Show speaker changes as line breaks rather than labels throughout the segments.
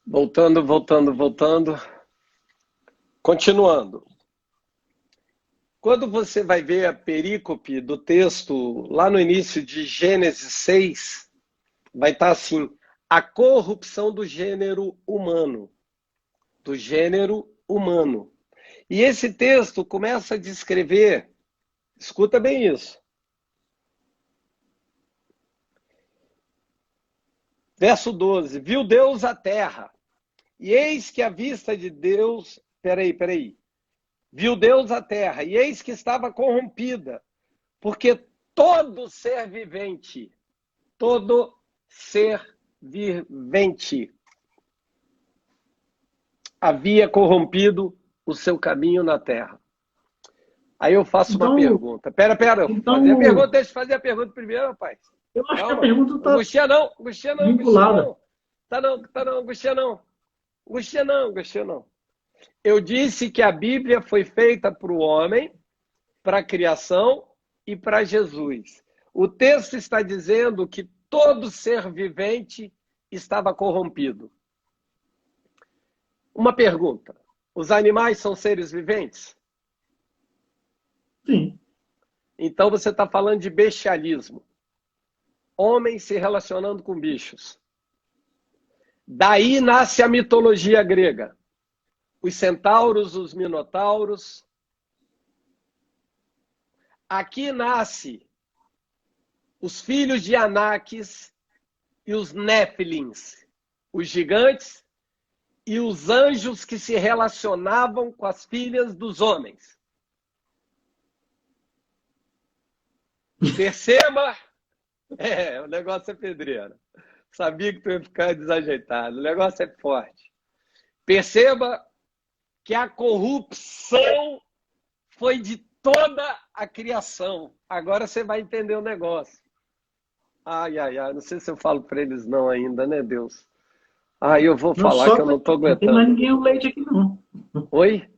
Voltando. Continuando. Quando você vai ver a perícope do texto, lá no início de Gênesis 6, vai estar assim: a corrupção do gênero humano. Do gênero humano. E esse texto começa a descrever, escuta bem isso. Verso 12: viu Deus a terra, e eis que a vista de Deus. Peraí. Viu Deus a terra, e eis que estava corrompida, porque todo ser vivente havia corrompido o seu caminho na terra. Aí eu faço uma
Então,
pergunta. Pera, fazer a pergunta,
então,
deixa eu fazer a pergunta primeiro, rapaz.
eu acho que a
Calma.
pergunta está
Angustia
vinculada.
não. Tá não, angustia não. Angustia não. Eu disse que a Bíblia foi feita para o homem, para a criação e para Jesus. O texto está dizendo que todo ser vivente estava corrompido. Uma pergunta: os animais são seres viventes?
Sim.
Então você está falando de bestialismo. Homens se relacionando com bichos. Daí nasce a mitologia grega. Os centauros, os minotauros. Aqui nasce os filhos de Anáquis e os Néfilins, os gigantes e os anjos que se relacionavam com as filhas dos homens. Perceba, o negócio é pedreiro. Sabia que tu ia ficar desajeitado. O negócio é forte. Perceba que a corrupção foi de toda a criação. Agora você vai entender o negócio. Ai. Não sei se eu falo para eles não ainda, né, Deus? Eu vou
Não
falar que
só
eu não estou
não tem mais
aguentando.
ninguém no leite aqui, não.
Oi?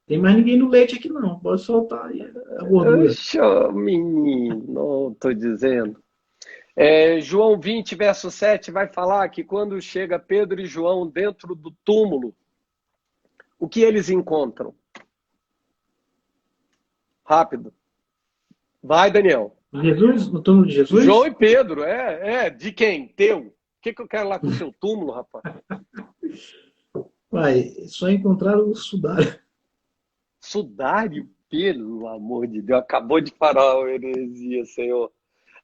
Tem mais ninguém no leite aqui, não. Pode soltar aí a gordura.
Oxa, menino, estou dizendo. João 20, verso 7, vai falar que quando chega Pedro e João dentro do túmulo, o que eles encontram? Rápido. Vai, Daniel.
Jesus, no túmulo de
João
Jesus?
e Pedro, de quem? Teu. O que eu quero lá com o teu túmulo, rapaz?
Vai, só encontraram o sudário.
Sudário, pelo amor de Deus, acabou de parar a heresia, Senhor.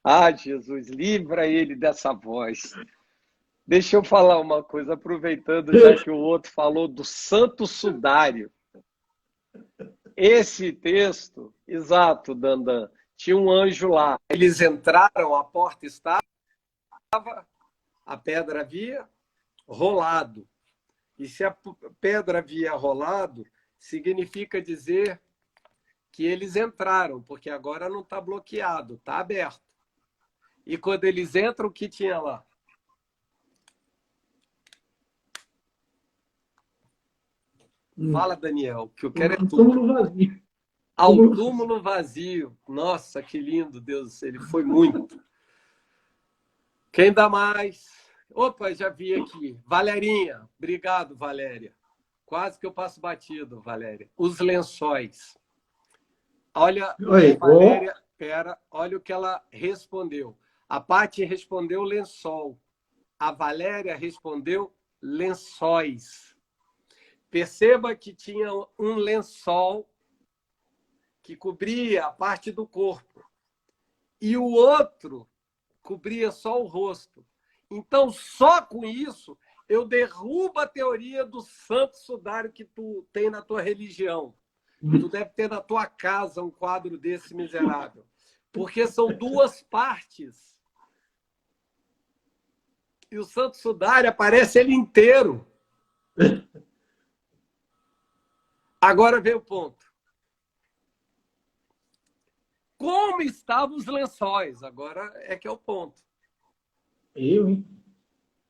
Ah, Jesus, livra ele dessa voz. Deixa eu falar uma coisa, aproveitando já que o outro falou do Santo Sudário. Esse texto, exato, Dandan, tinha um anjo lá. Eles entraram, a porta estava, a pedra havia rolado. E se a pedra havia rolado, significa dizer que eles entraram, porque agora não está bloqueado, está aberto. E quando eles entram, o que tinha lá? Fala, Daniel, que eu quero é
Um
tudo.
túmulo vazio.
Ao
Túmulo vazio.
túmulo vazio. Nossa, que lindo, Deus, ele foi muito. Quem dá mais? Opa, já vi aqui. Valerinha. Obrigado, Valéria. Quase que eu passo batido, Valéria. Os lençóis. Olha o que a
Oi, ó.
Valéria... olha o que ela respondeu. A Paty respondeu lençol. A Valéria respondeu lençóis. Perceba que tinha um lençol que cobria a parte do corpo. E o outro cobria só o rosto. Então, só com isso, eu derrubo a teoria do santo sudário que tu tem na tua religião. Tu deve ter na tua casa um quadro desse miserável. Porque são duas partes. E o santo sudário aparece ele inteiro. Agora vem o ponto. Como estavam os lençóis? Agora é que é o ponto.
Eu, hein?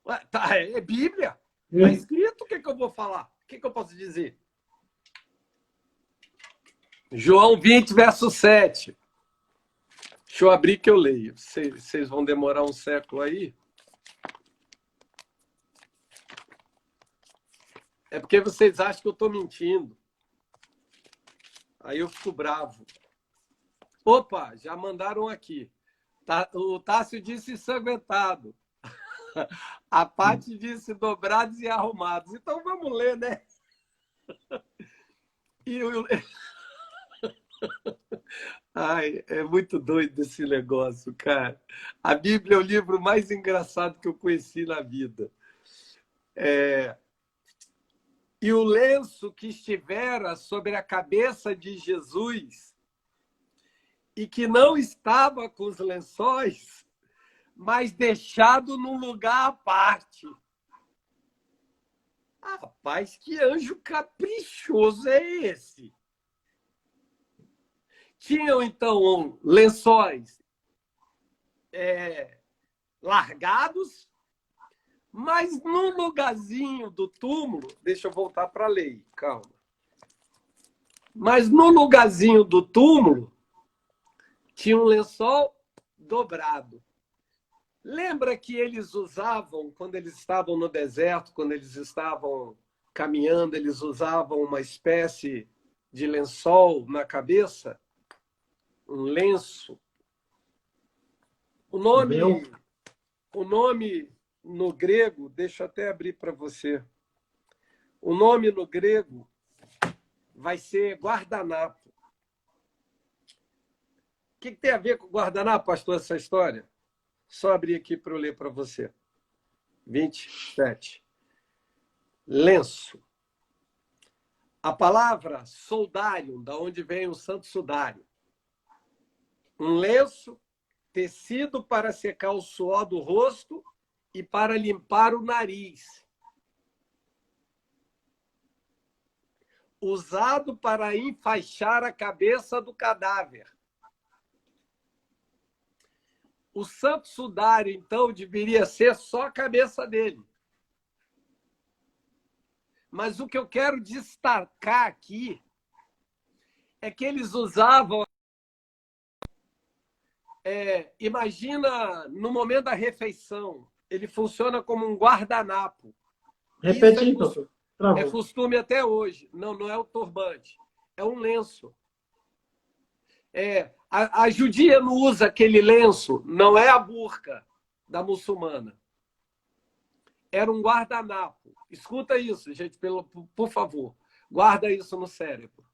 Ué, tá, é Bíblia. Está escrito, o que eu vou falar? O que eu posso dizer? João 20, verso 7. Deixa eu abrir que eu leio. Vocês vão demorar um século aí? É porque vocês acham que eu estou mentindo. Aí eu fico bravo. Opa, já mandaram aqui. O Tássio disse ensanguentado. A Paty disse dobrados e arrumados. Então vamos ler, né? E o... Ai, é muito doido esse negócio, cara. A Bíblia é o livro mais engraçado que eu conheci na vida. E o lenço que estivera sobre a cabeça de Jesus e que não estava com os lençóis, mas deixado num lugar à parte. Ah, rapaz, que anjo caprichoso é esse? Tinham, então, lençóis largados, mas num lugarzinho do túmulo... Deixa eu voltar para a lei, calma. Mas no lugarzinho do túmulo tinha um lençol dobrado. Lembra que eles usavam, quando eles estavam no deserto, quando eles estavam caminhando, eles usavam uma espécie de lençol na cabeça? Um lenço. O nome no grego, deixa eu até abrir para você. O nome no grego vai ser guardanapo. O que tem a ver com guardanapo, pastor, essa história? Só abrir aqui para eu ler para você. 27. Lenço. A palavra soldário, da onde vem o santo sudário. Um lenço, tecido para secar o suor do rosto e para limpar o nariz. Usado para enfaixar a cabeça do cadáver. O santo sudário, então, deveria ser só a cabeça dele. Mas o que eu quero destacar aqui é que eles usavam... imagina, no momento da refeição, ele funciona como um guardanapo.
Repete, então.
É costume até hoje. Não, não é o turbante. É um lenço. A judia não usa aquele lenço, não é a burca da muçulmana. Era um guardanapo. Escuta isso, gente, por favor. Guarda isso no cérebro.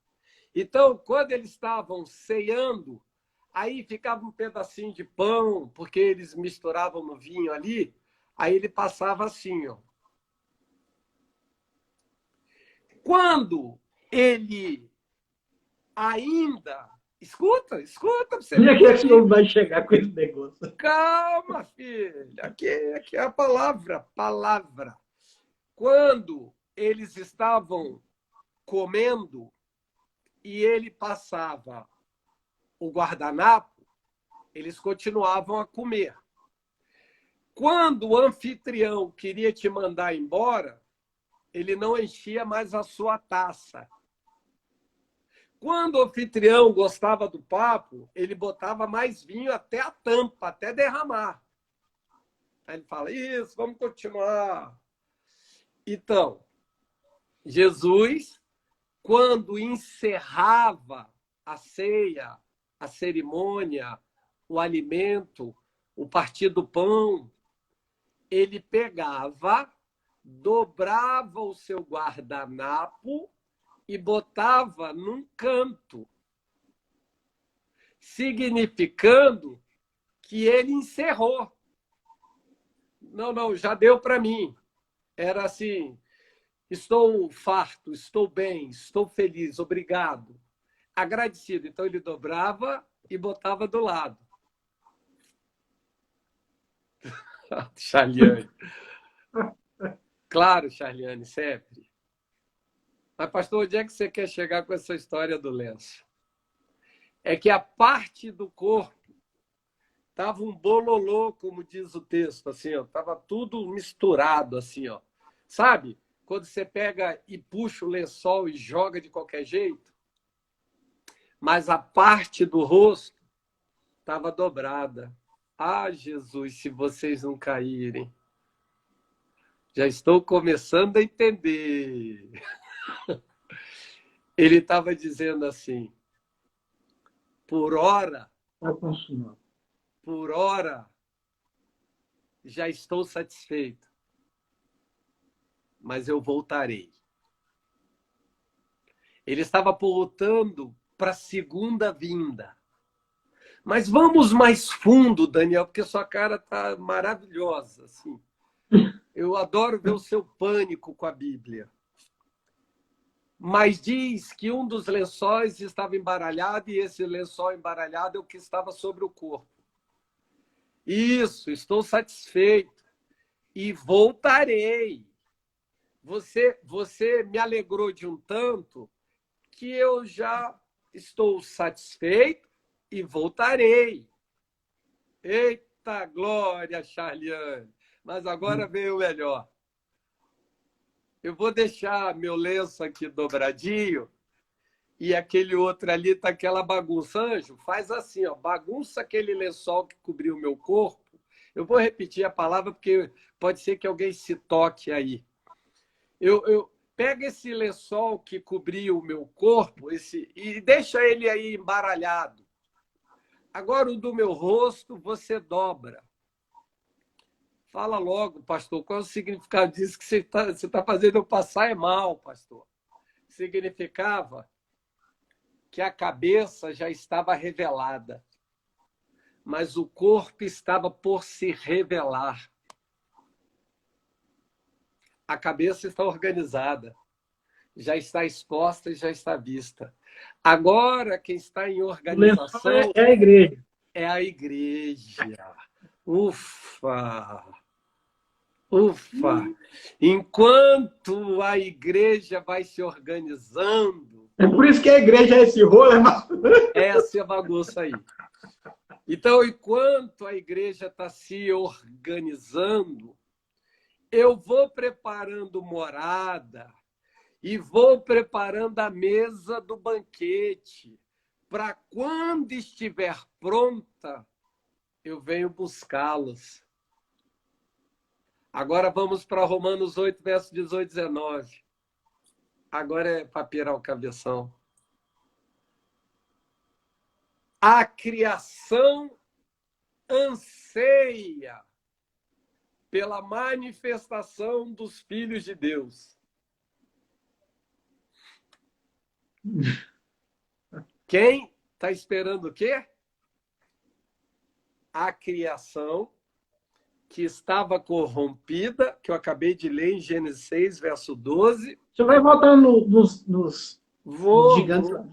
Então, quando eles estavam ceando, aí ficava um pedacinho de pão, porque eles misturavam no vinho ali, aí ele passava assim, ó. Quando ele ainda... Escuta pra você
Onde é que
ver.
esse homem vai chegar com esse negócio?
Calma, filho. Aqui é a palavra. Quando eles estavam comendo e ele passava o guardanapo, eles continuavam a comer. Quando o anfitrião queria te mandar embora, ele não enchia mais a sua taça. Quando o anfitrião gostava do papo, ele botava mais vinho até a tampa, até derramar. Aí ele fala, isso, vamos continuar. Então, Jesus, quando encerrava a ceia, a cerimônia, o alimento, o partir do pão, ele pegava, dobrava o seu guardanapo e botava num canto, significando que ele encerrou. Não, já deu para mim. Era assim, estou farto, estou bem, estou feliz, obrigado. Agradecido. Então ele dobrava e botava do lado. Charliane. Claro, Charliane, sempre. Mas, pastor, onde é que você quer chegar com essa história do lenço? É que a parte do corpo estava um bololô, como diz o texto, assim, ó, estava tudo misturado, assim, ó. Sabe? Quando você pega e puxa o lençol e joga de qualquer jeito, mas a parte do rosto estava dobrada. Ah, Jesus, se vocês não caírem. Já estou começando a entender. Ele estava dizendo assim, por
Está consumado.
hora, já estou satisfeito, mas eu voltarei. Ele estava apontando para a segunda vinda. Mas vamos mais fundo, Daniel, porque sua cara está maravilhosa. Assim. Eu adoro ver o seu pânico com a Bíblia. Mas diz que um dos lençóis estava embaralhado e esse lençol embaralhado é o que estava sobre o corpo. Isso, estou satisfeito e voltarei. Você me alegrou de um tanto que eu já estou satisfeito e voltarei. Eita glória, Charliane! Mas agora veio o melhor. Eu vou deixar meu lenço aqui dobradinho e aquele outro ali tá aquela bagunça. Anjo, faz assim, ó, bagunça aquele lençol que cobriu o meu corpo. Eu vou repetir a palavra porque pode ser que alguém se toque aí. Eu pega esse lençol que cobriu o meu corpo e deixa ele aí embaralhado. Agora o do meu rosto você dobra. Fala logo, pastor, qual é o significado disso que você tá fazendo eu passar mal, pastor? Significava que a cabeça já estava revelada, mas o corpo estava por se revelar. A cabeça está organizada, já está exposta e já está vista. Agora, quem está em
O lençol
organização
é a igreja.
é a igreja. Ufa! Ufa! Enquanto a igreja vai se organizando,
É por isso que a igreja é esse rolo, mas...
essa é a bagunça aí. Então, enquanto a igreja está se organizando, eu vou preparando morada e vou preparando a mesa do banquete para quando estiver pronta, eu venho buscá-los. Agora vamos para Romanos 8, verso 18 e 19. Agora é para pirar o cabeção. A criação anseia pela manifestação dos filhos de Deus. Quem está esperando o quê? A criação que estava corrompida, que eu acabei de ler em Gênesis 6, verso 12.
Você vai voltar nos gigantes
Vou.
lá.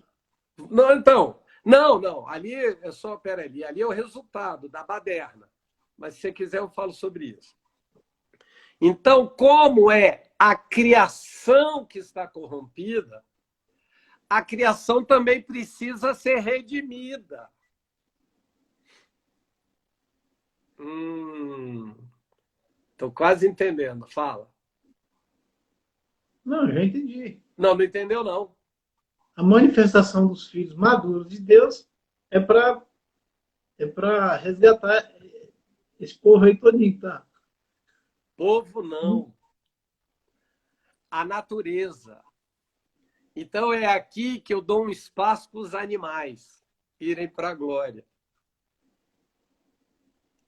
Não, então. Não. Ali é só, peraí, ali é o resultado da baderna. Mas se você quiser, eu falo sobre isso. Então, como é a criação que está corrompida, a criação também precisa ser redimida. Estou quase entendendo. Fala.
Não, já entendi.
Não entendeu, não.
A manifestação dos filhos maduros de Deus é para resgatar esse povo aí todinho, tá?
Povo não. A natureza. Então é aqui que eu dou um espaço para os animais irem para a glória.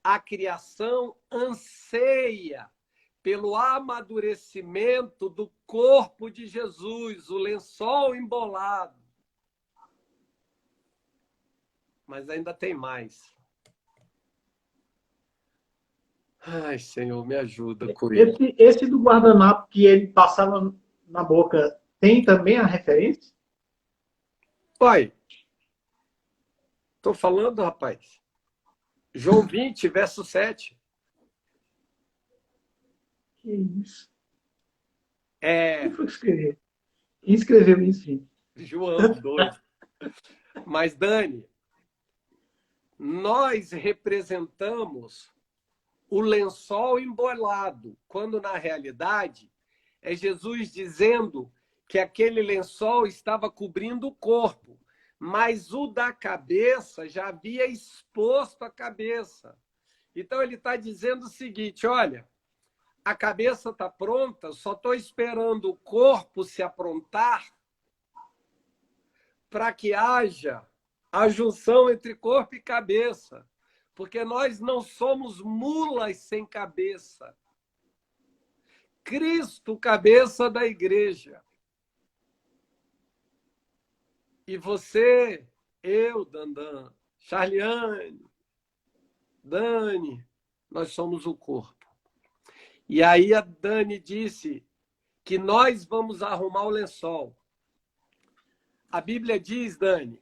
A criação anseia pelo amadurecimento do corpo de Jesus, o lençol embolado. Mas ainda tem mais. Ai, Senhor, me ajuda com isso.
Esse do guardanapo que ele passava na boca tem também a referência?
Pai, estou falando, rapaz. João 20, verso 7.
Que isso?
Quem
foi que escreveu? Quem escreveu isso, gente?
João 2. Mas, Dani, nós representamos o lençol embolado, quando, na realidade, é Jesus dizendo que aquele lençol estava cobrindo o corpo, mas o da cabeça já havia exposto a cabeça. Então, ele está dizendo o seguinte, olha, a cabeça está pronta, só estou esperando o corpo se aprontar para que haja a junção entre corpo e cabeça. Porque nós não somos mulas sem cabeça. Cristo, cabeça da igreja. E você, eu, Dandan, Charliane, Dani, nós somos o corpo. E aí a Dani disse que nós vamos arrumar o lençol. A Bíblia diz, Dani,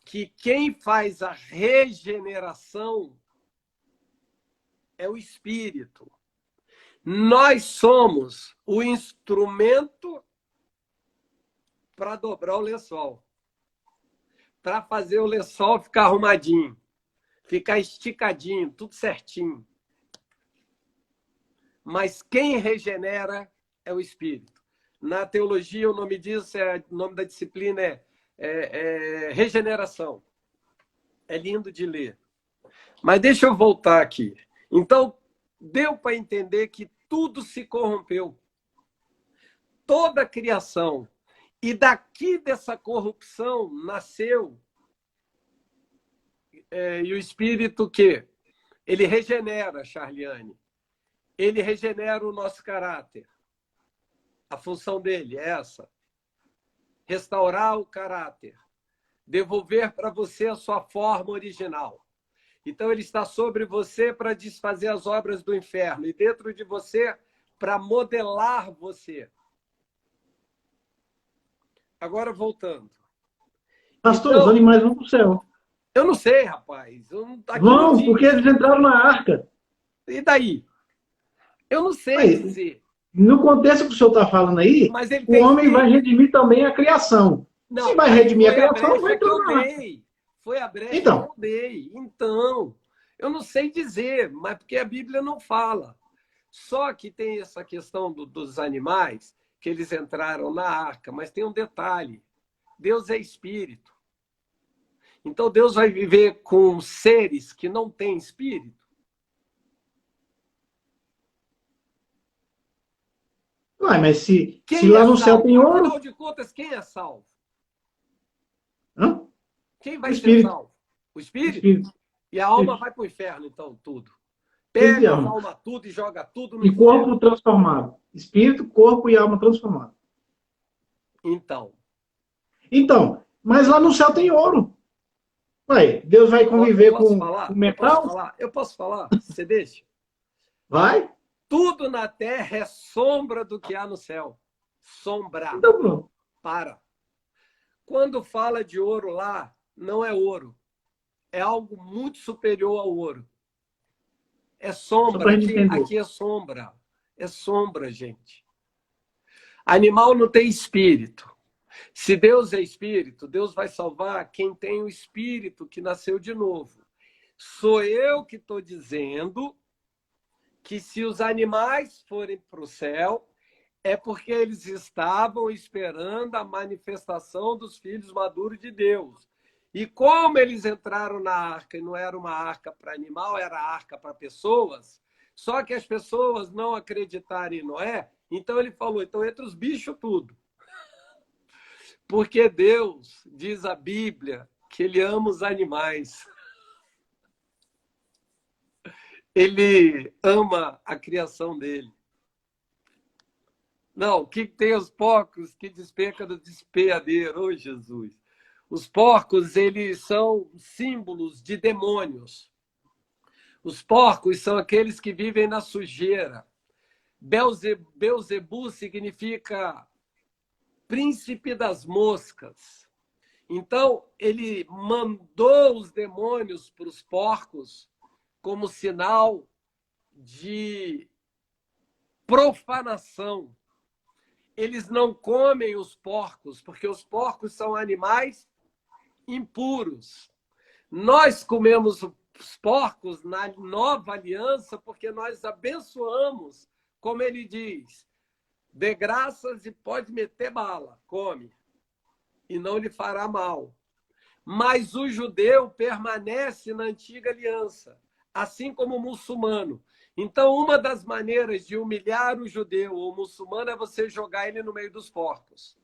que quem faz a regeneração é o Espírito. Nós somos o instrumento para dobrar o lençol, para fazer o lençol ficar arrumadinho, ficar esticadinho, tudo certinho. Mas quem regenera é o Espírito. Na teologia, o nome disso, o nome da disciplina é regeneração. É lindo de ler. Mas deixa eu voltar aqui. Então, deu para entender que tudo se corrompeu. Toda a criação. E daqui dessa corrupção nasceu e o Espírito que? Ele regenera, Charliane. Ele regenera o nosso caráter. A função dele é essa. Restaurar o caráter. Devolver para você a sua forma original. Então, ele está sobre você para desfazer as obras do inferno. E dentro de você para modelar você. Agora, voltando.
Pastor,
Então,
os animais vão para o céu.
Eu não sei, rapaz.
Vão, porque eles entraram na arca.
E daí? Eu não sei
Aí,
dizer.
No contexto que o senhor está falando aí, o homem vai redimir também a criação.
Não,
se vai redimir a criação, vai entrar
na
na arca.
Foi a brecha
então.
que eu dei. Então, eu não sei dizer, mas porque a Bíblia não fala. Só que tem essa questão dos animais, que eles entraram na arca, mas tem um detalhe. Deus é espírito. Então, Deus vai viver com seres que não têm espírito?
Ué, mas se lá no céu tem ouro...
Afinal de contas, quem é salvo?
Hã?
Quem vai ser salvo? O espírito? E a alma vai para o inferno, então, tudo. Pega a alma tudo e joga tudo no inferno.
E corpo transformado. Espírito, corpo e alma transformado. Então, mas lá no céu tem ouro. Ué, Deus vai conviver com o metal?
Eu posso falar? Você deixa?
Vai.
Tudo na terra é sombra do que há no céu. Sombra.
Então,
para. Quando fala de ouro lá, não é ouro. É algo muito superior ao ouro. É sombra. Aqui é sombra. É sombra, gente. Animal não tem espírito. Se Deus é espírito, Deus vai salvar quem tem o espírito que nasceu de novo. Sou eu que estou dizendo que se os animais forem para o céu, é porque eles estavam esperando a manifestação dos filhos maduros de Deus. E como eles entraram na arca, e não era uma arca para animal, era arca para pessoas, só que as pessoas não acreditaram em Noé, então ele falou, então entre os bichos tudo. Porque Deus, diz a Bíblia, que ele ama os animais. Ele ama a criação dele. Não, o que tem os porcos que despencam do despeadeiro? Oh, Jesus! Os porcos, eles são símbolos de demônios. Os porcos são aqueles que vivem na sujeira. Belzebu significa príncipe das moscas. Então, ele mandou os demônios para os porcos como sinal de profanação. Eles não comem os porcos, porque os porcos são animais impuros. Nós comemos os porcos na nova aliança porque nós abençoamos, como ele diz, dê graças e pode meter bala, come, e não lhe fará mal. Mas o judeu permanece na antiga aliança, assim como o muçulmano. Então, uma das maneiras de humilhar o judeu ou o muçulmano é você jogar ele no meio dos porcos.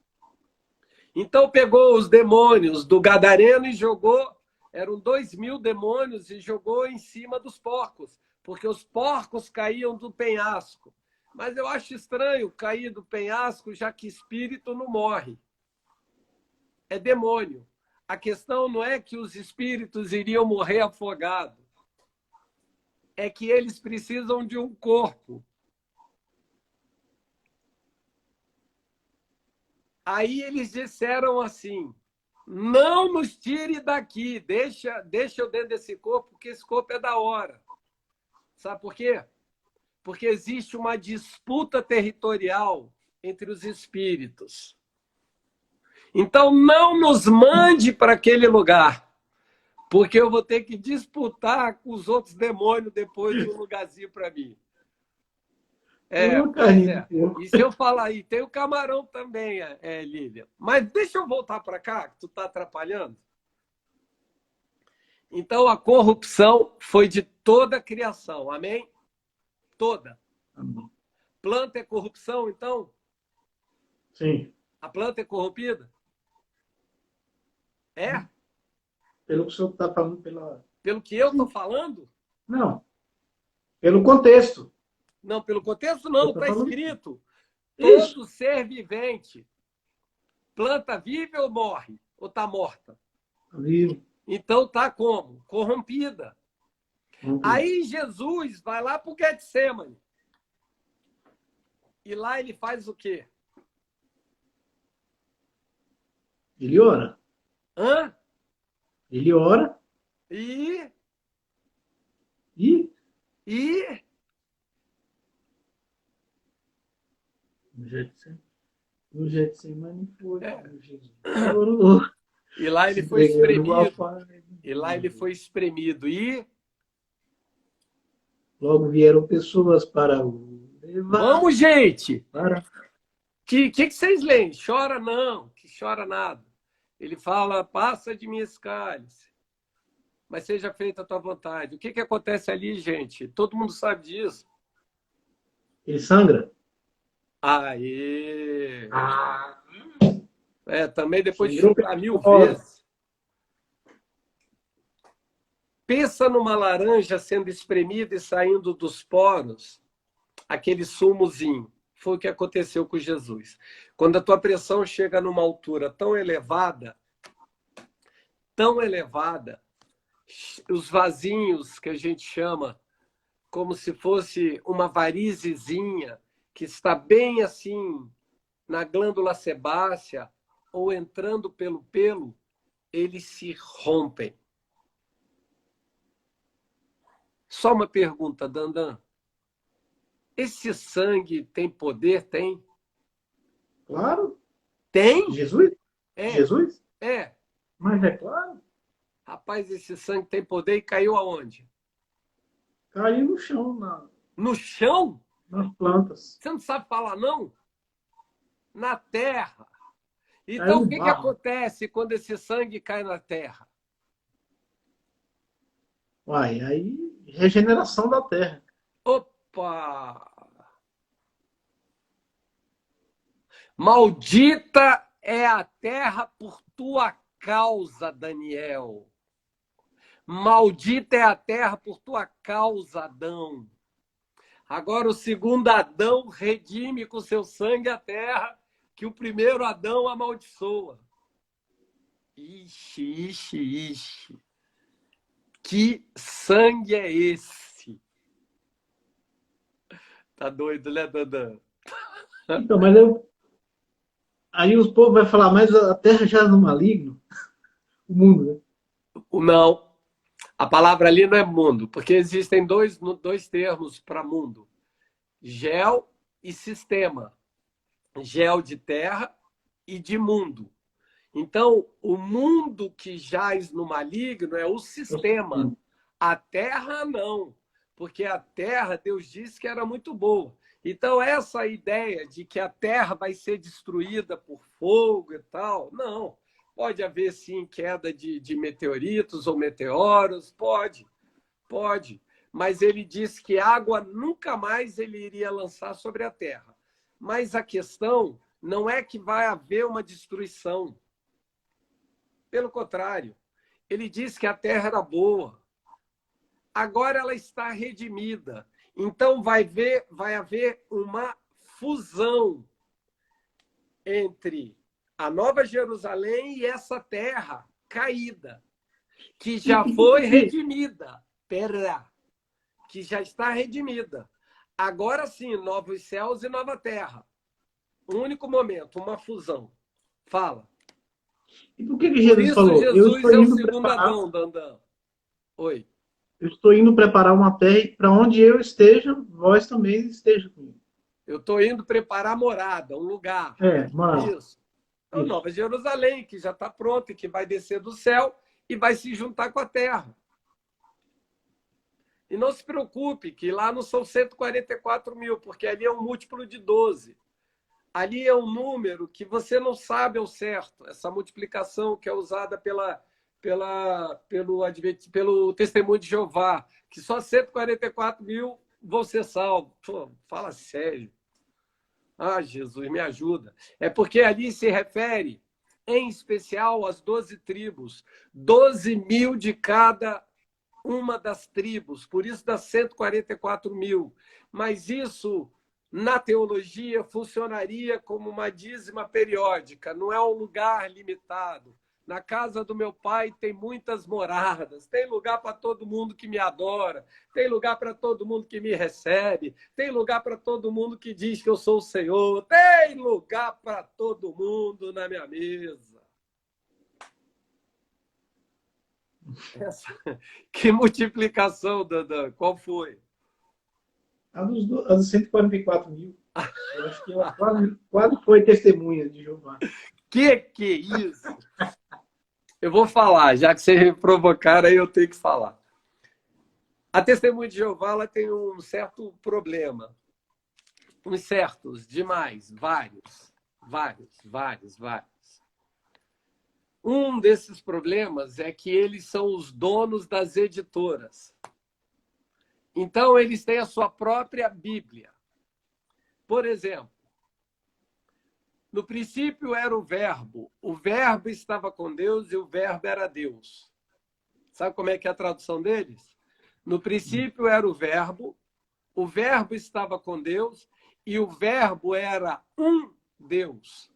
Então, pegou os demônios do gadareno e jogou, eram 2.000 demônios, e jogou em cima dos porcos, porque os porcos caíam do penhasco. Mas eu acho estranho cair do penhasco, já que espírito não morre. É demônio. A questão não é que os espíritos iriam morrer afogados. É que eles precisam de um corpo. Aí eles disseram assim, não nos tire daqui, deixa eu dentro desse corpo, porque esse corpo é da hora. Sabe por quê? Porque existe uma disputa territorial entre os espíritos. Então, não nos mande para aquele lugar, porque eu vou ter que disputar com os outros demônios depois um lugarzinho para mim. E se eu falar aí, tem o camarão também, Lívia. Mas deixa eu voltar para cá, que tu está atrapalhando. Então, a corrupção foi de toda a criação, amém? Toda.
Amém.
Planta é corrupção, então?
Sim.
A planta é corrompida? É?
Pelo que o senhor está falando.
Pelo que eu estou falando?
Não. Pelo contexto.
Não, pelo contexto não, está escrito.
Isso.
Todo ser vivente, planta vive ou morre? Ou está morta?
Vive.
Então está como? Corrompida. Aí Jesus vai lá para o Getsemane. E lá ele faz o quê?
Ele ora.
Hã?
Ele ora.
E
no Getsemane foi. Jesus orou.
E lá ele foi espremido. E lá ele foi espremido. E
logo vieram pessoas para o levar.
Vamos, gente!
Para...
Que vocês leem? Chora não, que chora nada. Ele fala, passa de mim esse cálice, mas seja feita a tua vontade. O que acontece ali, gente? Todo mundo sabe disso.
Ele sangra?
Aê! Também depois de chutar 1000 vezes. Pensa numa laranja sendo espremida e saindo dos poros, aquele sumozinho. Foi o que aconteceu com Jesus. Quando a tua pressão chega numa altura tão elevada, os vasinhos que a gente chama como se fosse uma varizezinha que está bem assim na glândula sebácea ou entrando pelo pelo, eles se rompem. Só uma pergunta, Dandan. Esse sangue tem poder? Tem?
Claro.
Tem?
Jesus?
É.
Jesus?
É.
Mas é claro.
Rapaz, esse sangue tem poder e caiu aonde?
Caiu no chão.
No chão?
Nas plantas.
Você não sabe falar, não? Na terra. Então, o que acontece quando esse sangue cai na terra?
Uai, aí, regeneração da terra.
Opa! Maldita é a terra por tua causa, Daniel. Maldita é a terra por tua causa, Adão. Agora o segundo Adão redime com seu sangue a terra que o primeiro Adão amaldiçoa. Ixi. Que sangue é esse? Tá doido, né, Dandan?
Então, mas aí os povos vão falar, mas a terra já é no maligno? O mundo, né?
Não. A palavra ali não é mundo, porque existem dois termos para mundo. Gel e sistema. Gel de terra e de mundo. Então, o mundo que jaz no maligno é o sistema. A terra, não. Porque a terra, Deus disse que era muito boa. Então, essa ideia de que a terra vai ser destruída por fogo e tal, não. Pode haver, sim, queda de meteoritos ou meteoros, pode. mas ele disse que água nunca mais ele iria lançar sobre a terra. Mas a questão não é que vai haver uma destruição. Pelo contrário, ele disse que a terra era boa. Agora ela está redimida. Então vai haver uma fusão entre a Nova Jerusalém e essa terra caída, que já foi redimida. Que já está redimida. Agora sim, novos céus e nova terra. Um único momento, uma fusão. Fala.
E por que Jesus falou?
Jesus é o segundo Adão, Dandan. Oi.
Eu estou indo preparar uma terra para onde eu esteja, vós também estejam comigo.
Eu estou indo preparar morada, um lugar.
Morada.
Isso. Então, Nova Jerusalém, que já está pronta e que vai descer do céu e vai se juntar com a terra. E não se preocupe, que lá não são 144 mil, porque ali é um múltiplo de 12. Ali é um número que você não sabe ao certo. Essa multiplicação que é usada pelo Testemunho de Jeová, que só 144 mil vão ser salvos. Pô, fala sério. Ah, Jesus, me ajuda. É porque ali se refere, em especial, às 12 tribos. 12 mil de cada uma das tribos, por isso dá 144 mil. Mas isso, na teologia, funcionaria como uma dízima periódica, não é um lugar limitado. Na casa do meu pai tem muitas moradas, tem lugar para todo mundo que me adora, tem lugar para todo mundo que me recebe, tem lugar para todo mundo que diz que eu sou o Senhor, tem lugar para todo mundo na minha mesa. Que multiplicação, Dandan? Qual foi?
A dos 144 mil. Eu acho que ela quase foi testemunha de Jeová.
Que isso? Eu vou falar, já que vocês me provocaram, aí eu tenho que falar. A testemunha de Jeová ela tem um certo problema. Uns certos, demais, vários. Um desses problemas é que eles são os donos das editoras. Então, eles têm a sua própria Bíblia. Por exemplo, no princípio era o Verbo estava com Deus e o Verbo era Deus. Sabe como é que é a tradução deles? No princípio era o Verbo estava com Deus e o Verbo era um Deus.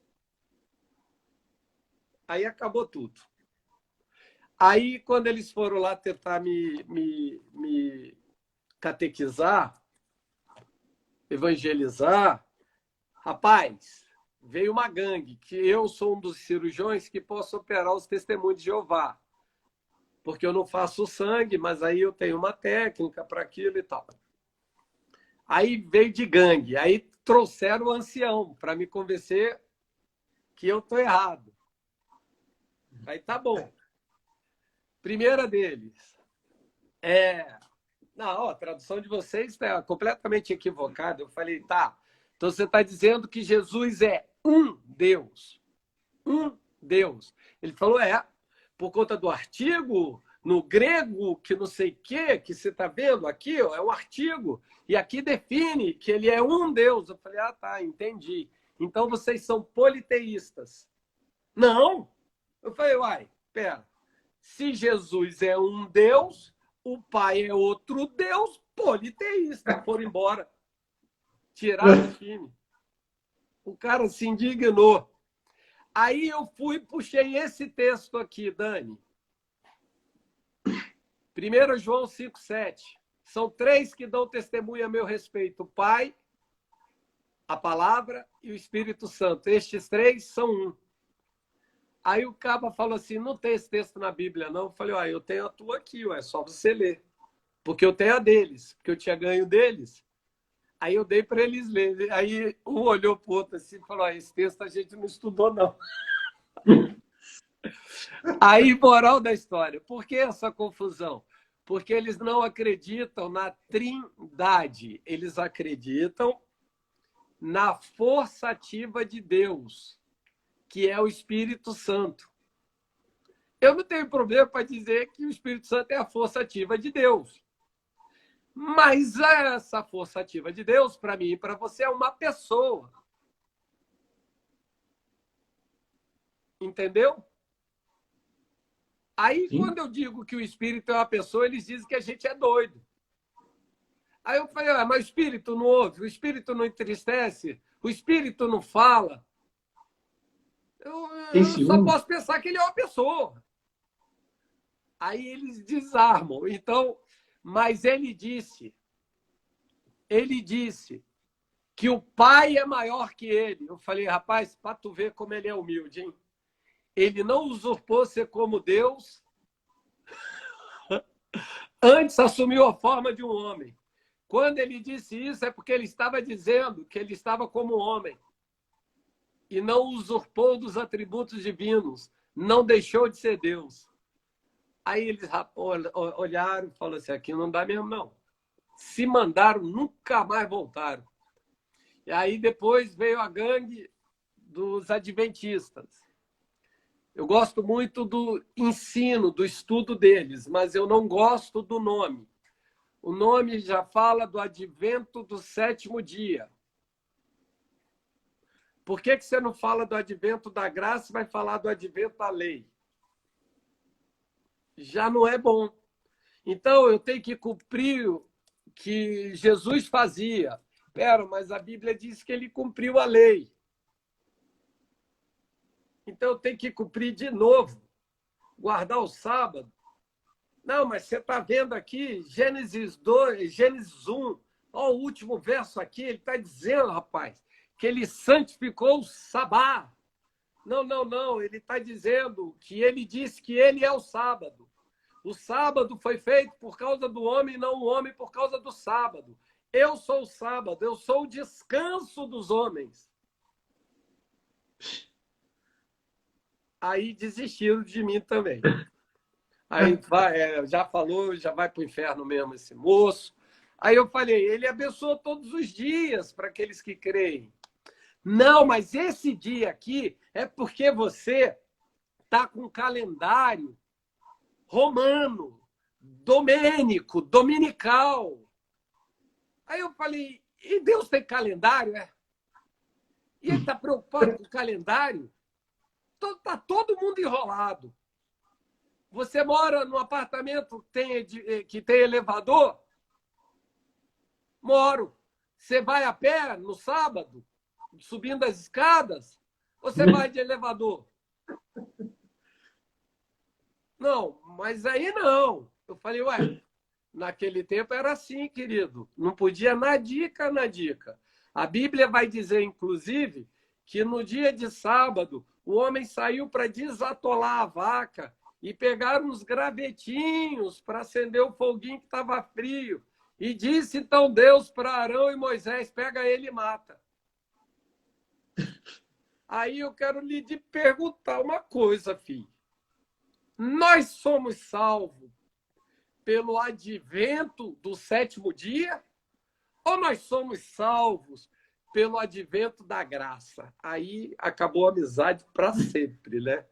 Aí acabou tudo. Aí, quando eles foram lá tentar me catequizar, evangelizar, rapaz, veio uma gangue, que eu sou um dos cirurgiões que posso operar os testemunhos de Jeová. Porque eu não faço sangue, mas aí eu tenho uma técnica para aquilo e tal. Aí veio de gangue. Aí trouxeram o ancião para me convencer que eu estou errado. Aí tá bom. Primeira deles. Não, a tradução de vocês está completamente equivocada. Eu falei, tá. Então você está dizendo que Jesus é um Deus. Um Deus. Ele falou, por conta do artigo, no grego, que não sei o que você está vendo aqui, ó, é um artigo. E aqui define que ele é um Deus. Eu falei, tá, entendi. Então vocês são politeístas. Não. Eu falei, uai, pera. Se Jesus é um Deus, o Pai é outro Deus, politeísta. Foram embora. Tiraram o time. O cara se indignou. Aí eu puxei esse texto aqui, Dani. 1 João 5,7. São 3 que dão testemunho a meu respeito. O Pai, a Palavra e o Espírito Santo. Estes 3 são um. Aí o caba falou assim, não tem esse texto na Bíblia, não. Eu falei, eu tenho a tua aqui, é só você ler. Porque eu tenho a deles, porque eu tinha ganho deles. Aí eu dei para eles lerem. Aí um olhou para o outro assim e falou, esse texto a gente não estudou, não. Aí, moral da história. Por que essa confusão? Porque eles não acreditam na trindade. Eles acreditam na força ativa de Deus, que é o Espírito Santo. Eu não tenho problema para dizer que o Espírito Santo é a força ativa de Deus. Mas essa força ativa de Deus, para mim e para você, é uma pessoa. Entendeu? Aí,
Sim.
quando eu digo que o espírito é uma pessoa, eles dizem que a gente é doido. Aí eu falei, mas o espírito não ouve, o espírito não entristece, o espírito não fala.
Tem
Eu só
ciúme.
posso pensar que ele é uma pessoa. Aí eles desarmam. Então, mas ele disse que o pai é maior que ele. Eu falei, rapaz, para tu ver como ele é humilde, hein? Ele não usurpou ser como Deus, antes assumiu a forma de um homem. Quando ele disse isso, é porque ele estava dizendo que ele estava como homem e não usurpou dos atributos divinos, não deixou de ser Deus. Aí eles olharam e falaram assim, aqui não dá mesmo, não. Se mandaram, nunca mais voltaram. E aí depois veio a gangue dos adventistas. Eu gosto muito do ensino, do estudo deles, mas eu não gosto do nome. O nome já fala do advento do sétimo dia. Por que você não fala do advento da graça e vai falar do advento da lei? Já não é bom. Então, eu tenho que cumprir o que Jesus fazia. Pera, mas a Bíblia diz que ele cumpriu a lei. Então, eu tenho que cumprir de novo. Guardar o sábado. Não, mas você está vendo aqui, Gênesis 2, Gênesis 1, olha o último verso aqui, ele está dizendo, rapaz, que ele santificou o sabá. Não, não, não, ele está dizendo que ele disse que ele é o sábado. O sábado foi feito por causa do homem, não o homem por causa do sábado. Eu sou o sábado, eu sou o descanso dos homens. Aí desistiram de mim também. Aí vai, já falou, já vai para o inferno mesmo esse moço. Aí eu falei, ele abençoa todos os dias para aqueles que creem. Não, mas esse dia aqui é porque você está com um calendário romano, domênico, dominical. Aí eu falei, e Deus tem calendário, é? E ele está preocupado com o calendário? Está todo mundo enrolado. Você mora num apartamento que tem elevador? Moro. Você vai a pé no sábado, subindo as escadas? Ou você vai de elevador? Não, mas aí não. Eu falei, ué, naquele tempo era assim, querido. Não podia na dica, na dica. A Bíblia vai dizer, inclusive, que no dia de sábado o homem saiu para desatolar a vaca e pegar uns gravetinhos para acender o foguinho que estava frio. E disse então Deus para Arão e Moisés, pega ele e mata. Aí eu quero lhe perguntar uma coisa, filho. Nós somos salvos pelo advento do sétimo dia? Ou nós somos salvos pelo advento da graça? Aí acabou a amizade para sempre, né?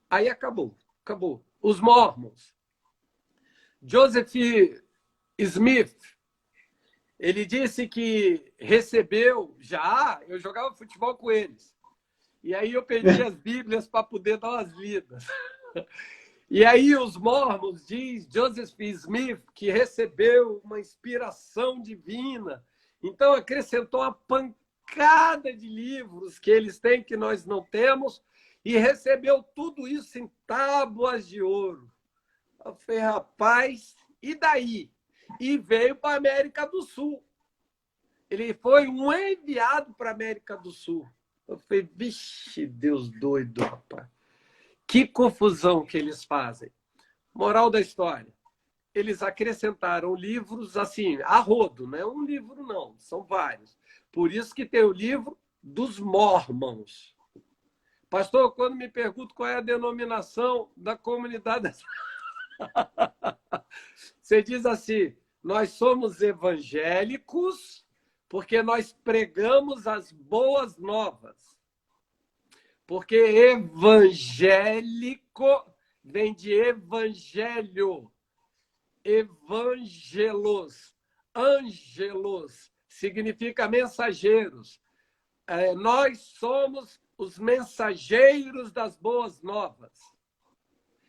Aí acabou. Os Mormons. Joseph Smith, ele disse que recebeu já, eu jogava futebol com eles. E aí eu pedi as Bíblias para poder dar umas lidas. E aí os Mormons diz Joseph Smith que recebeu uma inspiração divina. Então acrescentou uma pancada de livros que eles têm que nós não temos e recebeu tudo isso em tábuas de ouro. Eu falei, rapaz, e daí? E veio para a América do Sul. Ele foi um enviado para a América do Sul. Eu falei, vixe, Deus doido, rapaz. Que confusão que eles fazem. Moral da história. Eles acrescentaram livros assim, a rodo, não é um livro não, são vários. Por isso que tem o livro dos Mormons. Pastor, quando me pergunto qual é a denominação da comunidade, você diz assim, nós somos evangélicos porque nós pregamos as boas novas. Porque evangélico vem de evangelho. evangelos. Angelos significa mensageiros. Nós somos os mensageiros das boas novas.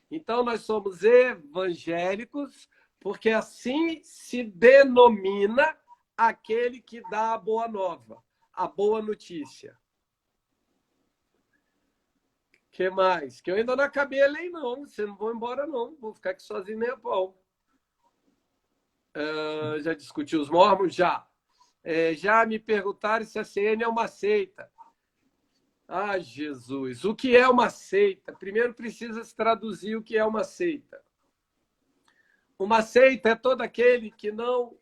Então, nós somos evangélicos, porque assim se denomina aquele que dá a boa nova, a boa notícia. O que mais? Que eu ainda não acabei a lei, não. Vocês não vão embora, não. Vou ficar aqui sozinho nem a pau. Já discutiu os mormons? Já. Já me perguntaram se a CN é uma seita. Ah, Jesus! O que é uma seita? Primeiro precisa se traduzir o que é uma seita. Uma seita é todo aquele que não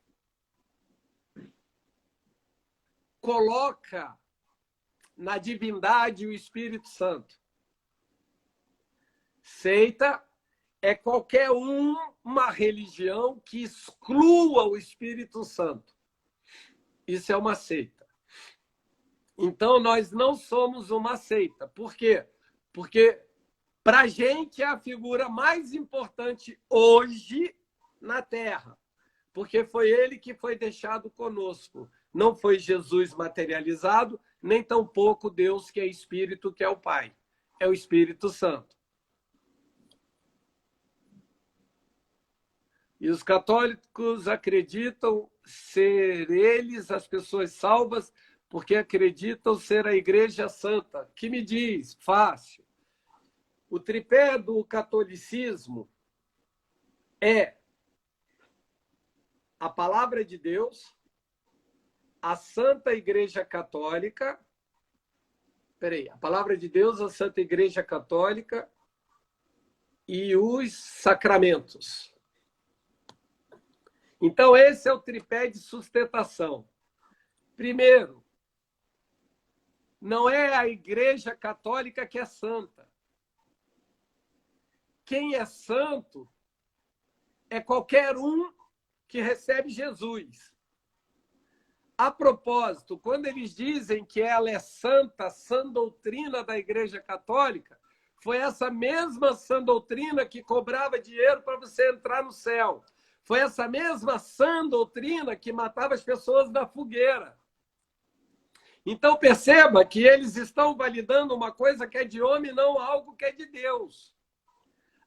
coloca na divindade o Espírito Santo. Seita é qualquer uma religião que exclua o Espírito Santo. Isso é uma seita. Então, nós não somos uma seita. Por quê? Porque, para a gente, é a figura mais importante hoje na Terra. Porque foi ele que foi deixado conosco. Não foi Jesus materializado, nem tampouco Deus, que é Espírito, que é o Pai. É o Espírito Santo. E os católicos acreditam ser eles as pessoas salvas porque acreditam ser a Igreja Santa. Que me diz? Fácil. O tripé do catolicismo é a Palavra de Deus, a Santa Igreja Católica, a Palavra de Deus, a Santa Igreja Católica e os sacramentos. Então, esse é o tripé de sustentação. Primeiro, não é a Igreja Católica que é santa. Quem é santo é qualquer um que recebe Jesus. A propósito, quando eles dizem que ela é santa, sã doutrina da Igreja Católica, foi essa mesma sã doutrina que cobrava dinheiro para você entrar no céu. Foi essa mesma sã doutrina que matava as pessoas na fogueira. Então, perceba que eles estão validando uma coisa que é de homem, não algo que é de Deus.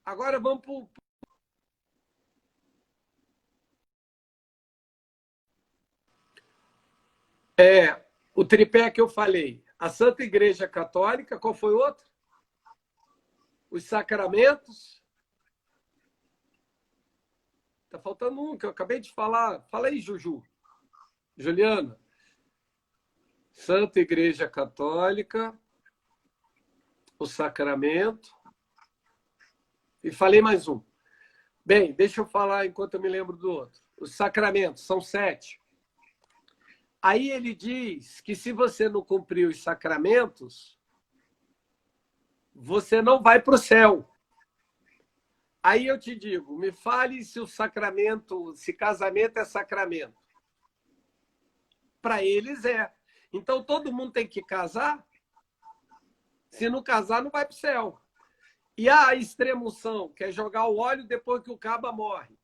Agora, vamos para o tripé que eu falei. A Santa Igreja Católica, qual foi o outro? Os sacramentos. Está faltando um que eu acabei de falar. Fala aí, Juju. Juliana. Santa Igreja Católica, o sacramento, e falei mais um. Bem, deixa eu falar enquanto eu me lembro do outro. Os sacramentos são 7. Aí ele diz que se você não cumprir os sacramentos, você não vai para o céu. Aí eu te digo, me fale se o sacramento, se casamento é sacramento. Para eles é. Então, todo mundo tem que casar? Se não casar, não vai para o céu. E a extrema-unção, que é jogar o óleo depois que o caba morre.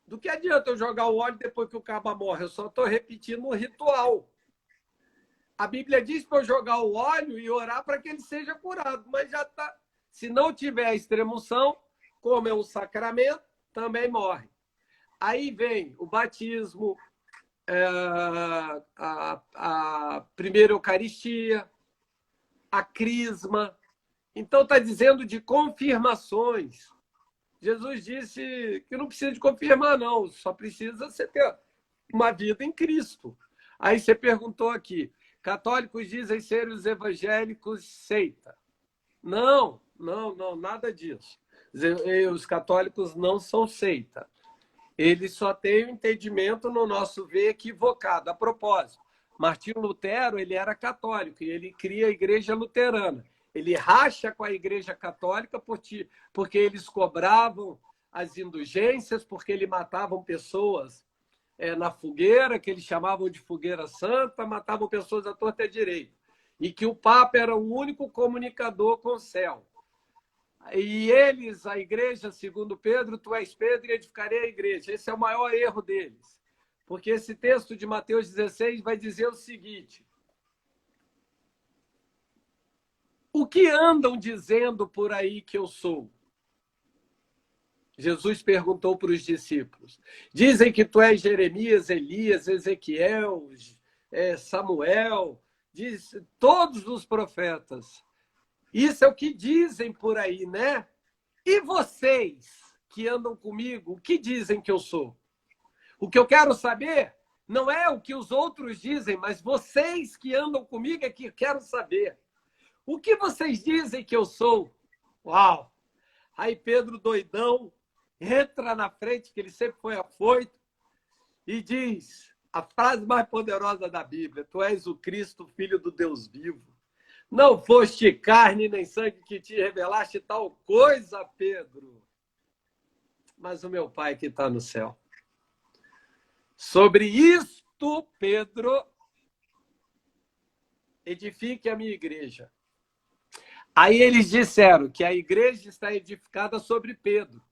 Do que adianta eu jogar o óleo depois que o caba morre? Eu só estou repetindo um ritual. A Bíblia diz para eu jogar o óleo e orar para que ele seja curado. Mas já está. Se não tiver a extrema-unção, como é um sacramento, também morre. Aí vem o batismo, a primeira Eucaristia, a crisma. Então, está dizendo de confirmações. Jesus disse que não precisa de confirmar, não. Só precisa você ter uma vida em Cristo. Aí você perguntou aqui, católicos dizem ser os evangélicos seita. Não, nada disso. Os católicos não são seita. Eles só têm o entendimento, no nosso ver, equivocado. A propósito, Martinho Lutero ele era católico e ele cria a Igreja Luterana. Ele racha com a Igreja Católica porque eles cobravam as indulgências, porque eles matavam pessoas na fogueira, que eles chamavam de fogueira santa, matavam pessoas à torta e à direita. E que o Papa era o único comunicador com o céu. E eles, a igreja, segundo Pedro, tu és Pedro e edificarei a igreja. Esse é o maior erro deles. Porque esse texto de Mateus 16 vai dizer o seguinte: o que andam dizendo por aí que eu sou? Jesus perguntou para os discípulos. Dizem que tu és Jeremias, Elias, Ezequiel, Samuel, todos os profetas. Isso é o que dizem por aí, né? E vocês que andam comigo, o que dizem que eu sou? O que eu quero saber não é o que os outros dizem, mas vocês que andam comigo é que quero saber. O que vocês dizem que eu sou? Uau! Aí Pedro, doidão, entra na frente, que ele sempre foi afoito, e diz a frase mais poderosa da Bíblia: tu és o Cristo, filho do Deus vivo. Não foste carne nem sangue que te revelaste tal coisa, Pedro, mas o meu Pai que está no céu. Sobre isto, Pedro, edifique a minha igreja. Aí eles disseram que a igreja está edificada sobre Pedro,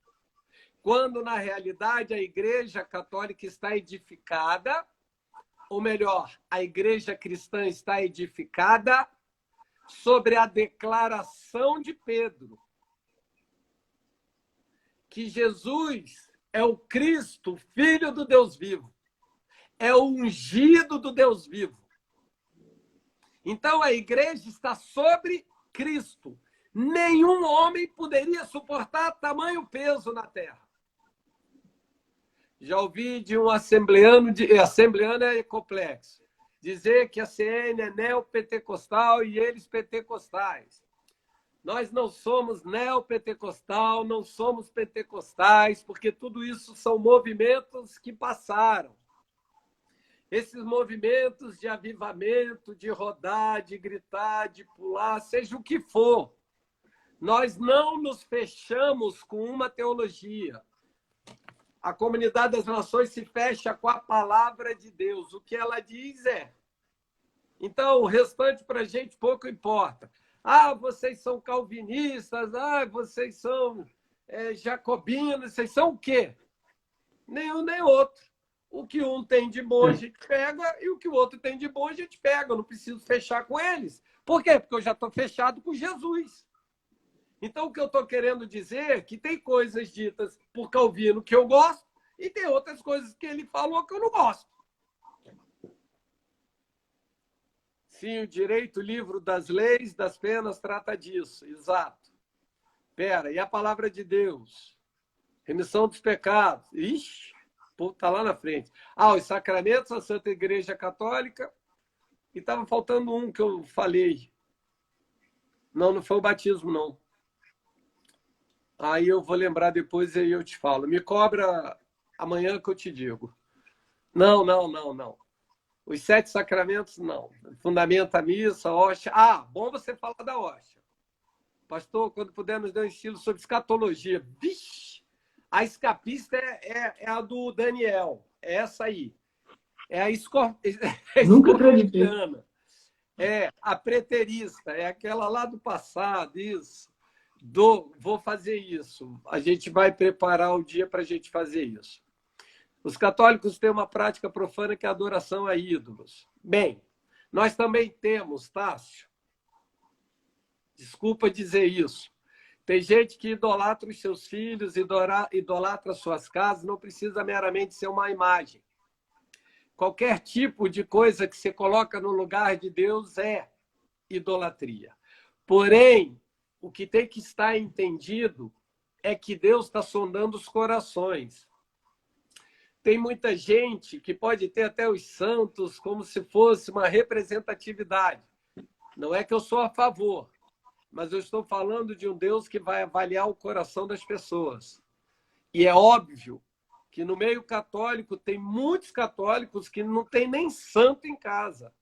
quando, na realidade, a igreja católica está edificada, ou melhor, a igreja cristã está edificada sobre a declaração de Pedro, que Jesus é o Cristo, Filho do Deus vivo, é o ungido do Deus vivo. Então, a igreja está sobre Cristo. Nenhum homem poderia suportar tamanho peso na terra. Já ouvi de um assembleano é complexo, dizer que a CN é neopentecostal e eles pentecostais. Nós não somos neopentecostal, não somos pentecostais, porque tudo isso são movimentos que passaram. Esses movimentos de avivamento, de rodar, de gritar, de pular, seja o que for, nós não nos fechamos com uma teologia. A comunidade das nações se fecha com a palavra de Deus. O que ela diz é. Então, o restante para a gente pouco importa. Ah, vocês são calvinistas, ah, vocês são jacobinos, vocês são o quê? Nenhum nem outro. O que um tem de bom a gente pega e o que o outro tem de bom a gente pega. Eu não preciso fechar com eles. Por quê? Porque eu já estou fechado com Jesus. Então, o que eu estou querendo dizer é que tem coisas ditas por Calvino que eu gosto e tem outras coisas que ele falou que eu não gosto. Sim, o direito, o livro das leis, das penas, trata disso. Exato. Pera, e a palavra de Deus? Remissão dos pecados. Ixi, o povo está lá na frente. Ah, os sacramentos, a Santa Igreja Católica. E estava faltando um que eu falei. Não, não foi o batismo, não. Aí eu vou lembrar depois e aí eu te falo. Me cobra amanhã que eu te digo. Não. Os 7 sacramentos, não. Fundamenta a missa, a hóstia. Ah, bom você falar da hóstia. Pastor, quando puder, nos dê um estilo sobre escatologia. Vixe! A escapista é a do Daniel. É essa aí. É a
Nunca acreditei.
escorpiana. É a preterista. É aquela lá do passado, isso. Vou fazer isso. A gente vai preparar o dia para a gente fazer isso. Os católicos têm uma prática profana que é a adoração a ídolos. Bem, nós também temos, Tássio, desculpa dizer isso, tem gente que idolatra os seus filhos, idolatra suas casas, não precisa meramente ser uma imagem. Qualquer tipo de coisa que você coloca no lugar de Deus é idolatria. Porém, o que tem que estar entendido é que Deus está sondando os corações. Tem muita gente que pode ter até os santos como se fosse uma representatividade. Não é que eu sou a favor, mas eu estou falando de um Deus que vai avaliar o coração das pessoas. E é óbvio que no meio católico tem muitos católicos que não tem nem santo em casa.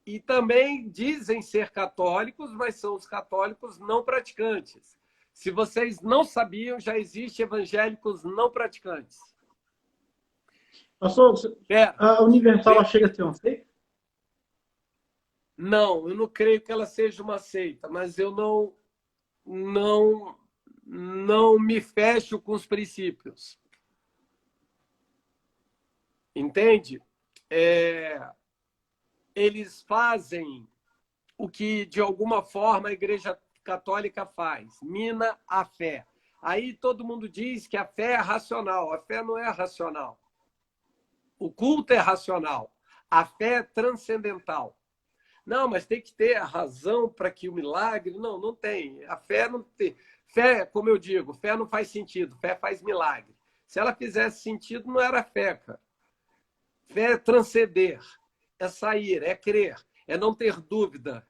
E também dizem ser católicos, mas são os católicos não praticantes. Se vocês não sabiam, já existem evangélicos não praticantes.
Pastor, a Universal ela chega a ser uma seita?
Não, eu não creio que ela seja uma seita, mas eu não me fecho com os princípios. Entende? Eles fazem o que, de alguma forma, a Igreja Católica faz, mina a fé. Aí todo mundo diz que a fé é racional. A fé não é racional. O culto é racional. A fé é transcendental. Não, mas tem que ter a razão para que o milagre... Não, não tem. A fé não tem. Fé, como eu digo, fé não faz sentido. Fé faz milagre. Se ela fizesse sentido, não era fé, cara. Fé é transcender, é sair, é crer, é não ter dúvida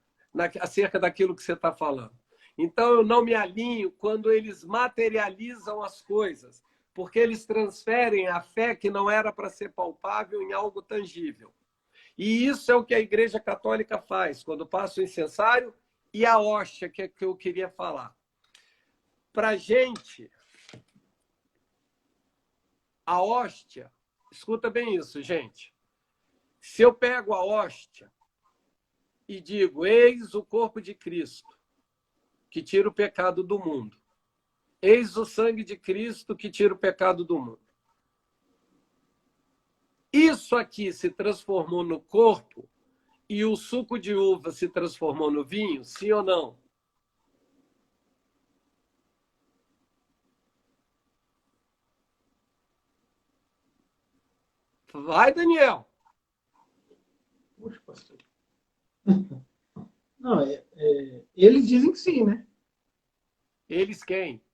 acerca daquilo que você está falando. Então, eu não me alinho quando eles materializam as coisas, porque eles transferem a fé que não era para ser palpável em algo tangível. E isso é o que a Igreja Católica faz, quando passa o incensário e a hóstia, que é que eu queria falar. Para a gente, a hóstia, escuta bem isso, gente. Se eu pego a hóstia e digo, eis o corpo de Cristo, que tira o pecado do mundo. Eis o sangue de Cristo, que tira o pecado do mundo. Isso aqui se transformou no corpo e o suco de uva se transformou no vinho, sim ou não? Vai, Daniel.
Poxa, pastor. Não, eles dizem que sim, né?
Eles quem?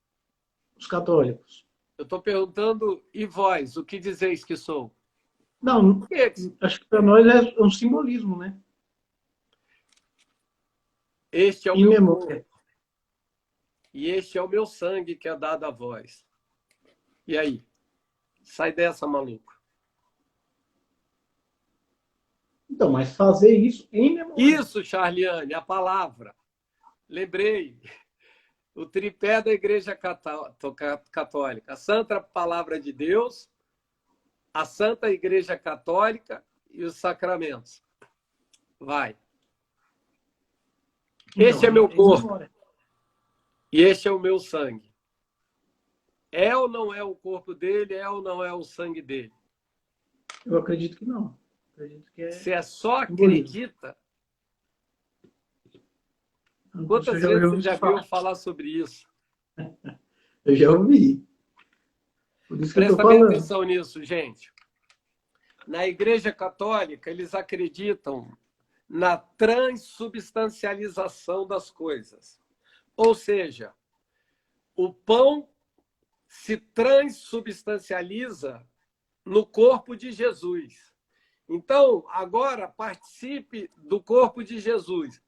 Os católicos.
Eu estou perguntando, e vós, o que dizeis que sou?
Não,
Eles.
acho que para nós é um simbolismo, né?
Este é o
Em
meu
memória.
corpo. E este é o meu sangue que é dado a vós. E aí? Sai dessa, maluco.
Então, mas fazer isso em memória.
Isso, Charliane, a palavra. Lembrei. O tripé da Igreja Católica. A Santa Palavra de Deus, a Santa Igreja Católica e os sacramentos. Vai. Este é
Então,
meu
em
corpo
memória.
e este é o meu sangue. É ou não é o corpo dele? É ou não é o sangue dele?
Eu acredito que não. Acredito que é
Você só
simbolismo.
acredita?
Então,
Quantas
eu já
vezes você
ouvi
já viu
falar.
falar sobre isso?
Eu já ouvi. Por isso que eu estou
Presta bem
falando.
atenção nisso, gente. Na Igreja Católica, eles acreditam na transubstancialização das coisas. Ou seja, o pão se transubstancializa no corpo de Jesus. Então, agora participe do corpo de Jesus.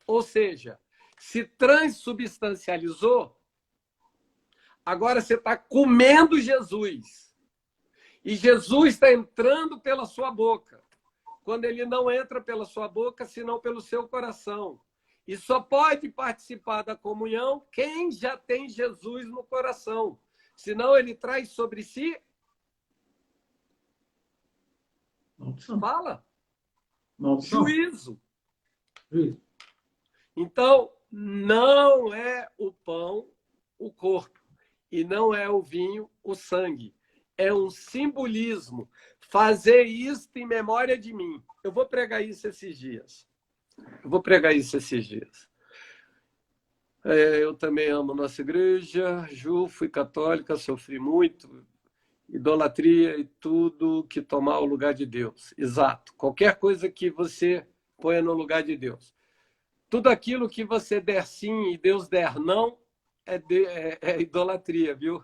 Ou seja, se transubstancializou, agora você está comendo Jesus. E Jesus está entrando pela sua boca. Quando ele não entra pela sua boca, senão pelo seu coração. E só pode participar da comunhão quem já tem Jesus no coração. Senão ele traz sobre si...
Maldição.
Fala.
Maldição.
Juízo.
Juízo.
Então, não é o pão o corpo. E não é o vinho o sangue. É um simbolismo. Fazer isto em memória de mim. Eu vou pregar isso esses dias. Eu também amo nossa igreja. Ju, fui católica, sofri muito. Idolatria e tudo que tomar o lugar de Deus. Exato. Qualquer coisa que você ponha no lugar de Deus. Tudo aquilo que você der sim e Deus der não é idolatria, viu?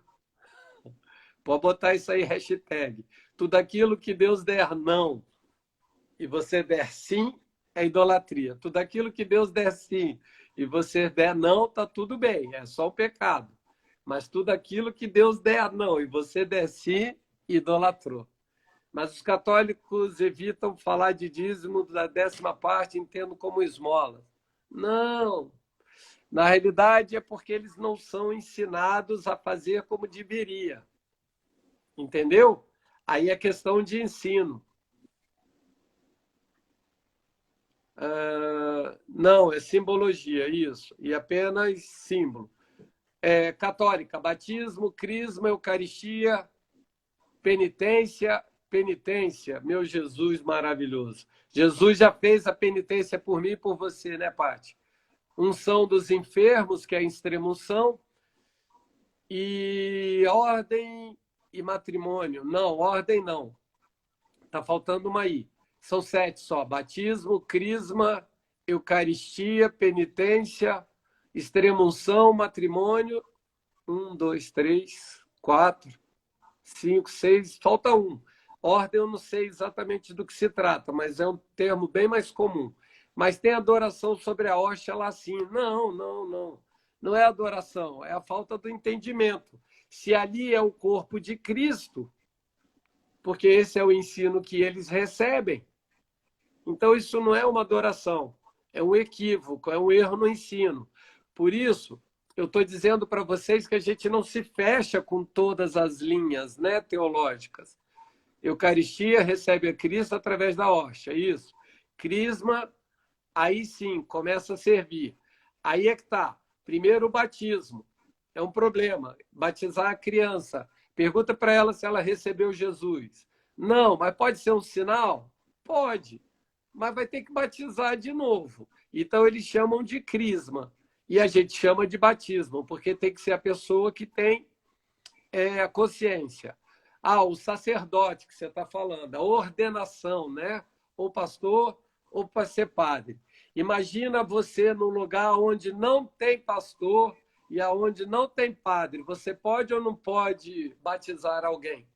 Pode botar isso aí, hashtag. Tudo aquilo que Deus der não e você der sim é idolatria. Tudo aquilo que Deus der sim e você der não, tá tudo bem, é só o pecado. Mas tudo aquilo que Deus der não e você der sim, idolatrou. Mas os católicos evitam falar de dízimo da 10ª parte, entendo como esmola. Não. Na realidade, é porque eles não são ensinados a fazer como deveria. Entendeu? Aí é questão de ensino. Não, é simbologia, isso. E apenas símbolo. católica, batismo, crisma, eucaristia, penitência, penitência. Meu Jesus maravilhoso. Jesus já fez a penitência por mim e por você, né, Paty? Unção dos enfermos, que é a extrema-unção, e ordem e matrimônio. Não, ordem não. Está faltando uma aí. São 7 só. Batismo, crisma, eucaristia, penitência, extrema-unção, matrimônio. 1, 2, 3, 4, 5, 6. Falta um. Ordem eu não sei exatamente do que se trata, mas é um termo bem mais comum. Mas tem adoração sobre a hóstia lá sim. Não, não, não. Não é adoração, é a falta do entendimento. Se ali é o corpo de Cristo, porque esse é o ensino que eles recebem, então isso não é uma adoração, é um equívoco, é um erro no ensino. Por isso, eu estou dizendo para vocês que a gente não se fecha com todas as linhas, né, teológicas. Eucaristia recebe a Cristo através da hóstia, isso. Crisma, aí sim, começa a servir. Aí é que está. Primeiro, o batismo. É um problema. Batizar a criança. Pergunta para ela se ela recebeu Jesus. Não, mas pode ser um sinal? Pode. Mas vai ter que batizar de novo. Então, eles chamam de crisma. E a gente chama de batismo, porque tem que ser a pessoa que tem a consciência. O sacerdote que você está falando, a ordenação, né? Ou pastor, ou para ser padre. Imagina você num lugar onde não tem pastor e aonde não tem padre. Você pode ou não pode batizar alguém?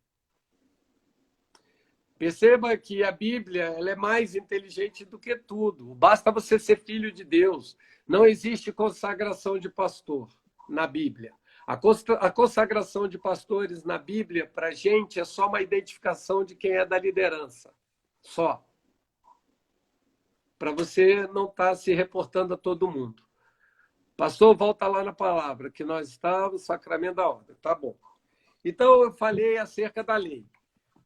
Perceba que a Bíblia ela é mais inteligente do que tudo. Basta você ser filho de Deus. Não existe consagração de pastor na Bíblia. A consagração de pastores na Bíblia, para a gente, é só uma identificação de quem é da liderança. Só. Para você não estar se reportando a todo mundo. Pastor, volta lá na palavra, que nós estamos, sacramento da ordem. Tá bom. Então, eu falei acerca da lei.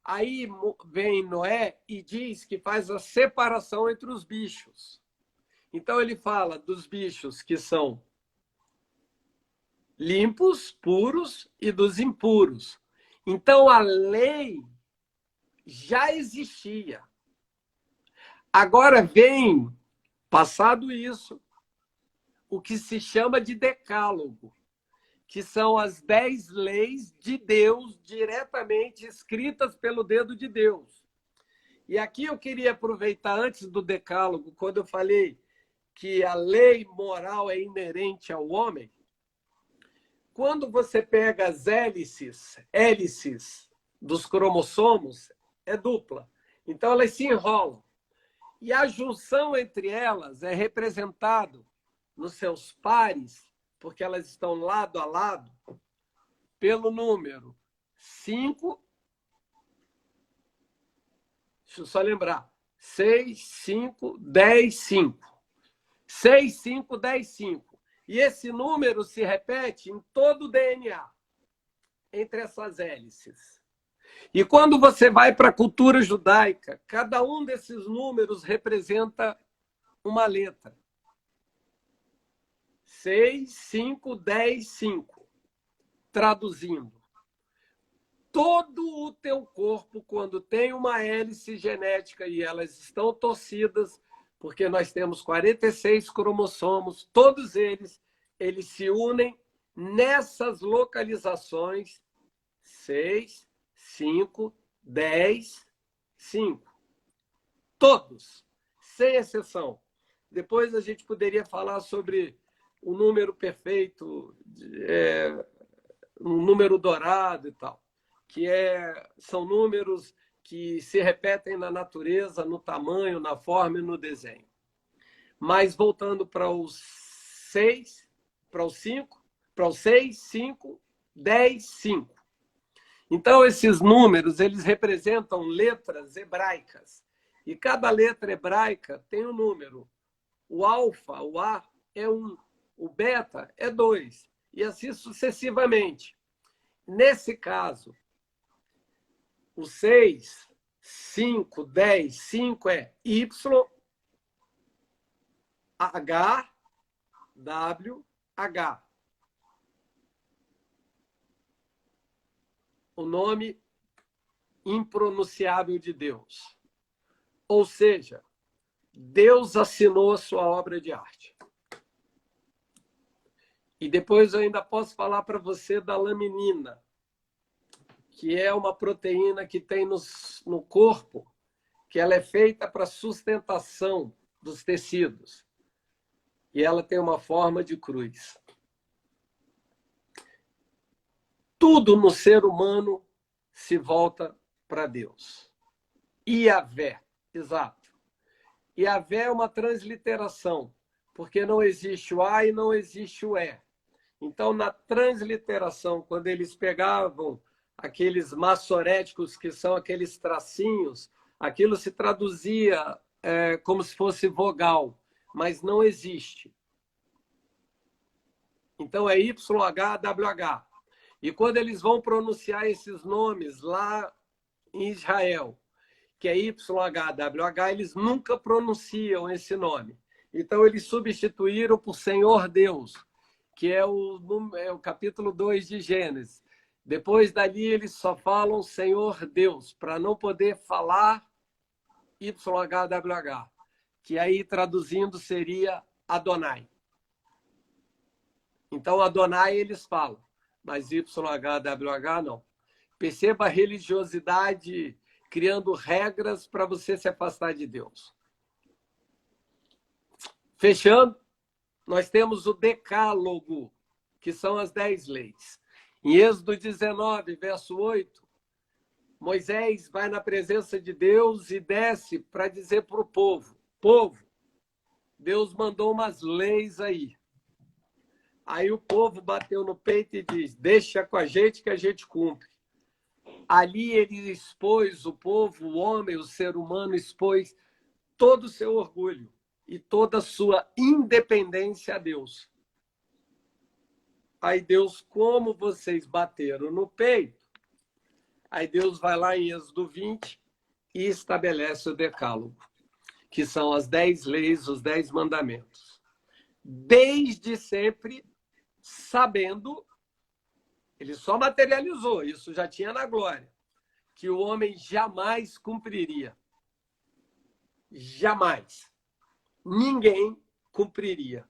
Aí vem Noé e diz que faz a separação entre os bichos. Então, ele fala dos bichos que são limpos, puros, e dos impuros. Então, a lei já existia. Agora vem, passado isso, o que se chama de decálogo, que são as 10 leis de Deus diretamente escritas pelo dedo de Deus. E aqui eu queria aproveitar, antes do decálogo, quando eu falei que a lei moral é inerente ao homem, quando você pega as hélices dos cromossomos, é dupla. Então, elas se enrolam. E a junção entre elas é representado nos seus pares, porque elas estão lado a lado, pelo número 5. Deixa eu só lembrar. 6, 5, 10, 5. 6, 5, 10, 5. E esse número se repete em todo o DNA, entre essas hélices. E quando você vai para a cultura judaica, cada um desses números representa uma letra. 6, 5, 10, 5. Traduzindo, todo o teu corpo, quando tem uma hélice genética e elas estão torcidas, porque nós temos 46 cromossomos, todos eles se unem nessas localizações 6, 5, 10, 5. Todos, sem exceção. Depois a gente poderia falar sobre o número perfeito, um número dourado e tal, que são números que se repetem na natureza, no tamanho, na forma e no desenho. Mas voltando para os 6, para os 5, para os 6, 5, 10, 5. Então, esses números, eles representam letras hebraicas. E cada letra hebraica tem um número. O alfa, o A, é 1. O beta é 2. E assim sucessivamente. Nesse caso, o 6, 5, 10, 5 é Y, H, W, H. o nome impronunciável de Deus. Ou seja, Deus assinou a sua obra de arte. E depois eu ainda posso falar para você da laminina, que é uma proteína que tem no corpo, que ela é feita para sustentação dos tecidos. E ela tem uma forma de cruz. Tudo no ser humano se volta para Deus. Iavé, exato. Iavé é uma transliteração, porque não existe o A e não existe o E. Então, na transliteração, quando eles pegavam aqueles maçoréticos, que são aqueles tracinhos, aquilo se traduzia como se fosse vogal, mas não existe. Então, é YHWH. E quando eles vão pronunciar esses nomes lá em Israel, que é YHWH, eles nunca pronunciam esse nome. Então, eles substituíram por Senhor Deus, que é o capítulo 2 de Gênesis. Depois dali, eles só falam Senhor Deus, para não poder falar YHWH, que aí, traduzindo, seria Adonai. Então, Adonai eles falam, mas YHWH não. Perceba a religiosidade criando regras para você se afastar de Deus. Fechando, nós temos o Decálogo, que são as 10 leis. Em Êxodo 19, verso 8, Moisés vai na presença de Deus e desce para dizer para o povo: povo, Deus mandou umas leis aí. Aí o povo bateu no peito e diz: deixa com a gente que a gente cumpre. Ali ele expôs o povo, o homem, o ser humano, expôs todo o seu orgulho e toda a sua independência a Deus. Aí Deus, como vocês bateram no peito, aí Deus vai lá em Êxodo 20 e estabelece o Decálogo, que são as 10 leis, os 10 mandamentos. Desde sempre, sabendo, ele só materializou, isso já tinha na glória, que o homem jamais cumpriria. Jamais. Ninguém cumpriria.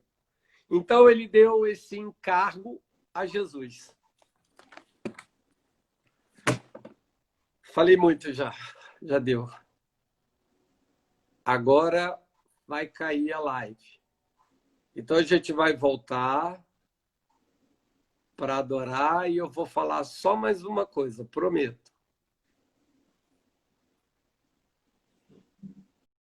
Então, ele deu esse encargo a Jesus. Falei muito já deu. Agora vai cair a live. Então, a gente vai voltar para adorar e eu vou falar só mais uma coisa, prometo.